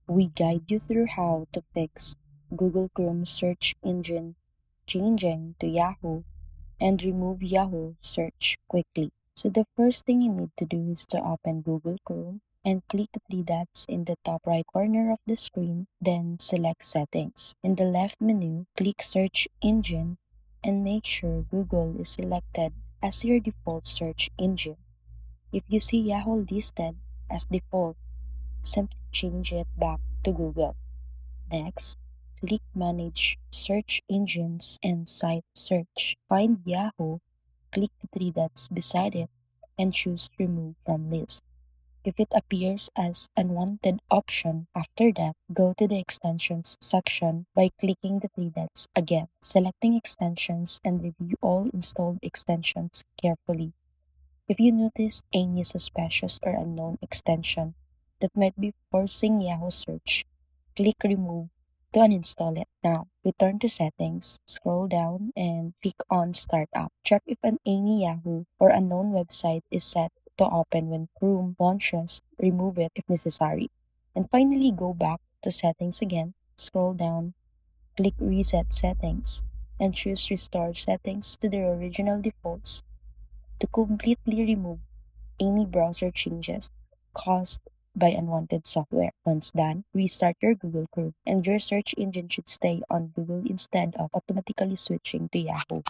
We guide you through how to fix Google Chrome search engine changing to Yahoo and remove Yahoo search quickly. So the first thing you need to do is to open Google Chrome and click the three dots in the top right corner of the screen, then select Settings. In the left menu, click Search Engine and make sure Google is selected as your default search engine. If you see Yahoo listed as default, simply change it back to Google. Next, click Manage Search Engines and Site Search. Find Yahoo, click the three dots beside it, and choose Remove from List. If it appears as unwanted option after that, go to the Extensions section by clicking the three dots again, selecting Extensions and review all installed extensions carefully. If you notice any suspicious or unknown extension that might be forcing Yahoo search, click Remove to uninstall it now. Return to Settings, scroll down, and click on Start App. Check if any Yahoo or unknown website is set to open when Chrome launches. Remove it if necessary. And finally, go back to Settings again, scroll down, click Reset Settings, and choose Restore Settings to their original defaults to completely remove any browser changes caused by unwanted software. Once done, restart your Google Chrome and your search engine should stay on Google instead of automatically switching to Yahoo.